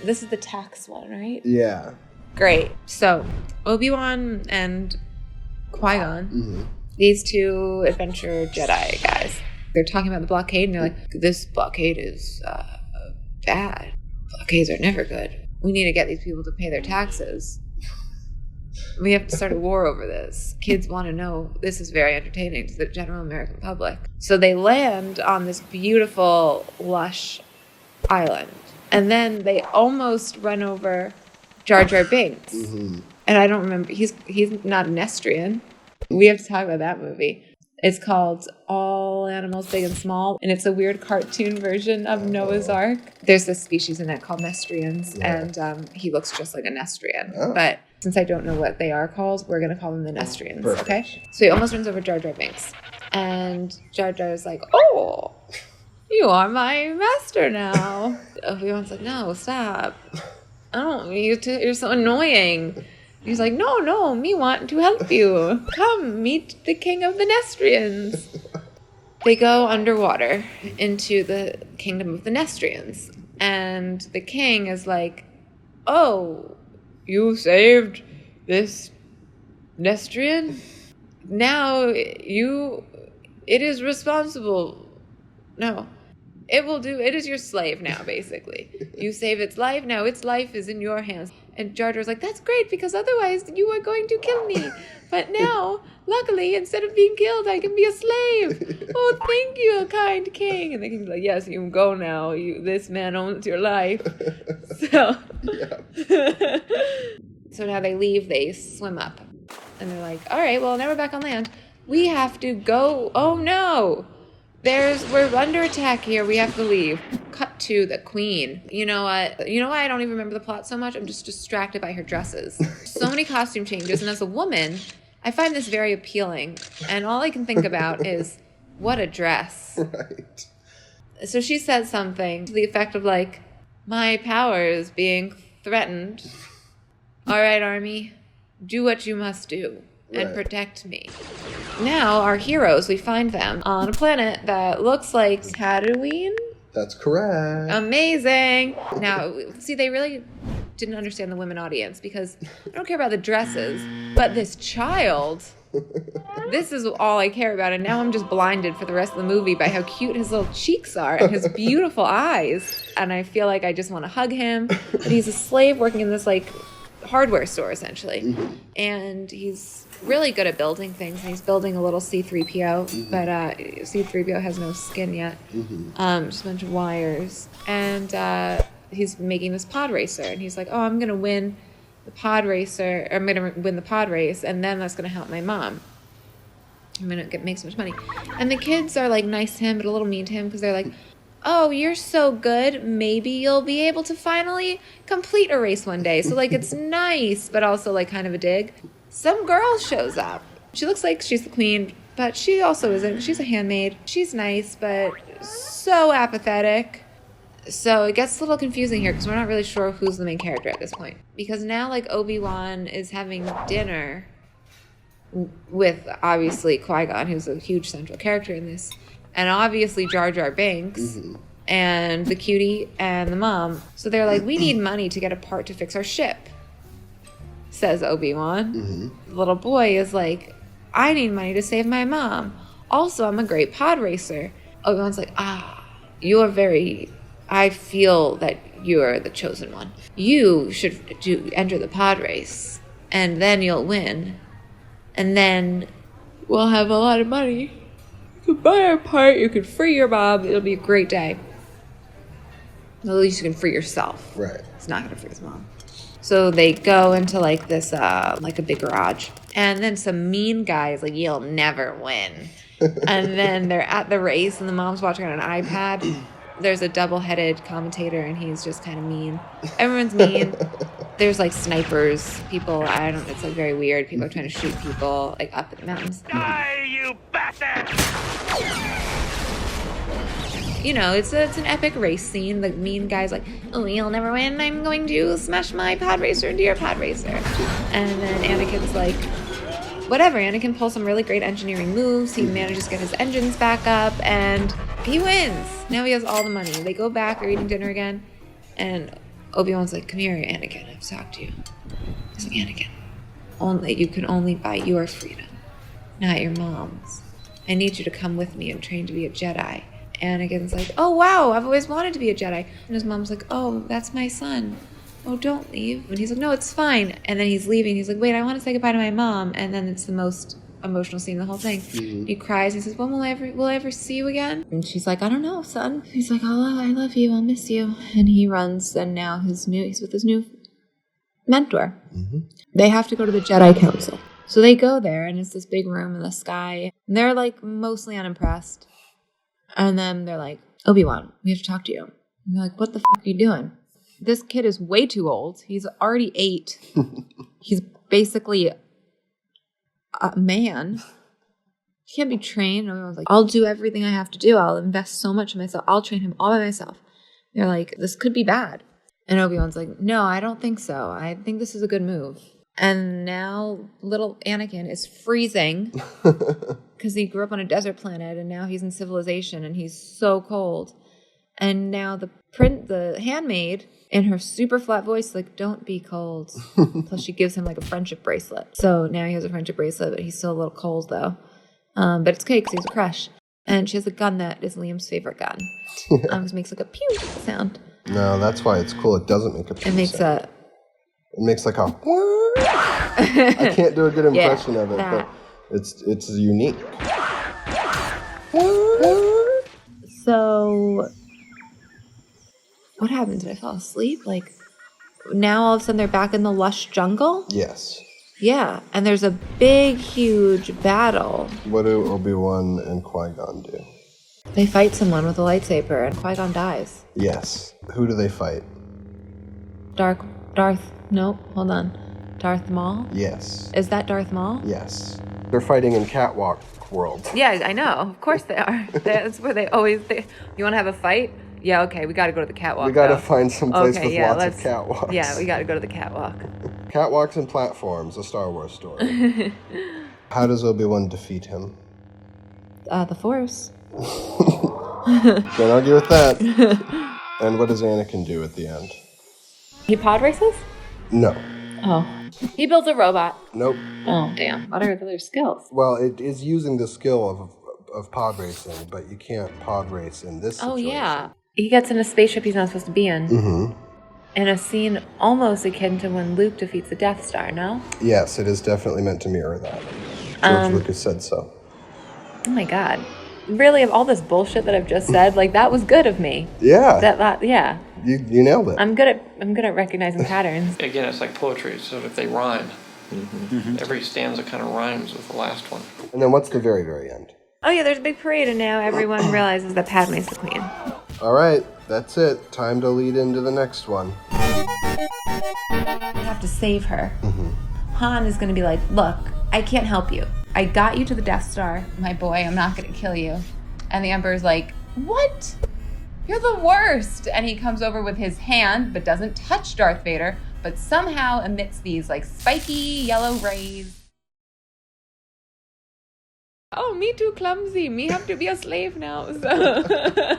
This is the tax one, right? Yeah. Great. So, Obi-Wan and Qui-Gon, these two adventure Jedi guys, they're talking about the blockade, and they're like, this blockade is bad. Blockades are never good. We need to get these people to pay their taxes. We have to start a war over this. Kids want to know. This is very entertaining to the general American public. So they land on this beautiful, lush island. And then they almost run over Jar Jar Binks. And I don't remember. He's not a Nestrian. We have to talk about that movie. It's called All Animals Big and Small, and it's a weird cartoon version of Noah's Ark. There's this species in it called Nestrians, and he looks just like a Nestrian. But since I don't know what they are called, we're going to call them the Nestrians, okay? So he almost runs over Jar Jar Binks, and Jar Jar's like, oh, you are my master now. Obi-Wan's like, no, stop. You're so annoying. He's like, no, me want to help you. Come, meet the king of the Nestrians. They go underwater into the kingdom of the Nestrians. And the king is like, oh, you saved this Nestrian? Now it is responsible. No. It is your slave now, basically. You save its life, now its life is in your hands. And Jar Jar's like, that's great, because otherwise you are going to kill me. But now, luckily, instead of being killed, I can be a slave. Oh, thank you, kind king. And the king's like, yes, you can go now. This man owns your life. So, so now they leave, they swim up. And they're like, all right, well, now we're back on land. We have to go. Oh, no. We're under attack here. We have to leave. Cut to the queen. You know what? You know why I don't even remember the plot so much? I'm just distracted by her dresses. So many costume changes. And as a woman, I find this very appealing. And all I can think about is, what a dress. Right. So she says something to the effect of like, my power is being threatened. All right, army, do what you must do. And protect me. Now, our heroes, we find them on a planet that looks like Tatooine. That's correct. Amazing. Now, see, they really didn't understand the women audience, because I don't care about the dresses, but this child, this is all I care about. And now I'm just blinded for the rest of the movie by how cute his little cheeks are and his beautiful eyes. And I feel like I just want to hug him. But he's a slave working in this, like, hardware store, essentially. And he's really good at building things, and he's building a little C-3PO, but C-3PO has no skin yet. Just a bunch of wires. And he's making this pod racer, and he's like, oh, I'm going to win the pod racer, or I'm going to win the pod race, and then that's going to help my mom. I'm going to make so much money. And the kids are, like, nice to him, but a little mean to him, because they're like, oh, you're so good, maybe you'll be able to finally complete a race one day. So, like, it's nice, but also, like, kind of a dig. Some girl shows up. She looks like she's the queen, but she also isn't. She's a handmaid. She's nice, but so apathetic. So it gets a little confusing here, because we're not really sure who's the main character at this point. Because now, like, Obi-Wan is having dinner with, obviously, Qui-Gon, who's a huge central character in this. And obviously Jar Jar Binks and the cutie and the mom. So they're like, we need money to get a part to fix our ship, says Obi-Wan. The little boy is like, I need money to save my mom. Also, I'm a great pod racer. Obi-Wan's like, I feel that you are the chosen one. You should enter the pod race, and then you'll win. And then we'll have a lot of money. You can buy our part, you can free your mom, it'll be a great day. At least you can free yourself. Right. It's not going to free his mom. So they go into, like, this, like a big garage. And then some mean guy is like, you'll never win. And then they're at the race, and the mom's watching on an iPad. There's a double-headed commentator, and he's just kind of mean. Everyone's mean. There's, like, snipers. People, it's, like, very weird. People are trying to shoot people, like, up in the mountains. Die, you bastard! You know, it's an epic race scene. The mean guy's like, oh, you'll never win. I'm going to smash my pod racer into your pod racer. And then Anakin's like, whatever. Anakin pulls some really great engineering moves. He manages to get his engines back up, and he wins. Now he has all the money. They go back, they're eating dinner again, and Obi-Wan's like, come here, Anakin, I have to talk to you. He's like, Anakin, you can only buy your freedom, not your mom's. I need you to come with me and train to be a Jedi. Anakin's like, oh wow, I've always wanted to be a Jedi. And his mom's like, oh, that's my son. Oh, don't leave. And he's like, no, it's fine. And then he's leaving. He's like, wait, I want to say goodbye to my mom. And then it's the most emotional scene in the whole thing. Mm-hmm. He cries. He says, well, will I ever see you again? And she's like, I don't know, son. He's like, oh, I love you. I'll miss you. And he runs. And now he's with his new mentor. Mm-hmm. They have to go to the Jedi Council. So they go there, and it's this big room in the sky. And they're like mostly unimpressed. And then they're like, Obi-Wan, we have to talk to you. And they're like, what the fuck are you doing? This kid is way too old. He's already 8. He's basically a man. He can't be trained. And Obi-Wan's like, I'll do everything I have to do. I'll invest so much in myself. I'll train him all by myself. They're like, this could be bad. And Obi-Wan's like, no, I don't think so. I think this is a good move. And now little Anakin is freezing because he grew up on a desert planet and now he's in civilization and he's so cold. And now the handmaid in her super flat voice, like, don't be cold. Plus she gives him like a friendship bracelet. So now he has a friendship bracelet, but he's still a little cold though. But it's okay because he's a crush. And she has a gun that is Liam's favorite gun. It makes like a pew sound. No, that's why it's cool. It doesn't make a pew sound. It makes like a... I can't do a good impression of it, but it's unique. So, what happened? Did I fall asleep? Like, now all of a sudden they're back in the lush jungle? Yes. Yeah, and there's a big, huge battle. What do Obi-Wan and Qui-Gon do? They fight someone with a lightsaber, and Qui-Gon dies. Yes. Who do they fight? Darth Maul? Yes. Is that Darth Maul? Yes. They're fighting in Catwalk World. Yeah, I know. Of course they are. That's where you want to have a fight? Yeah, okay, we got to go to the catwalk. We got to find some place with lots of catwalks. Yeah, we got to go to the catwalk. Catwalks and platforms, a Star Wars story. How does Obi-Wan defeat him? The Force. Can't argue with that. And what does Anakin do at the end? He pod races? No. Oh. He builds a robot. Nope. Oh, damn. What are their skills? Well, it is using the skill of pod racing, but you can't pod race in this situation. Oh, yeah. He gets in a spaceship he's not supposed to be in. Mm-hmm. In a scene almost akin to when Luke defeats the Death Star, no? Yes, it is definitely meant to mirror that. George Lucas said so. Oh, my God. Really, of all this bullshit that I've just said, like, that was good of me. Yeah. Yeah. You nailed it. I'm good at recognizing patterns. Again, it's like poetry, so if they rhyme, every stanza kind of rhymes with the last one. And then what's the very, very end? Oh yeah, there's a big parade and now everyone realizes that Padme's the queen. All right, that's it. Time to lead into the next one. We have to save her. Mm-hmm. Han is going to be like, look, I can't help you. I got you to the Death Star, my boy, I'm not going to kill you. And the Emperor's like, what? You're the worst. And he comes over with his hand, but doesn't touch Darth Vader, but somehow emits these like spiky yellow rays. Oh, me too clumsy. Me have to be a slave now. So.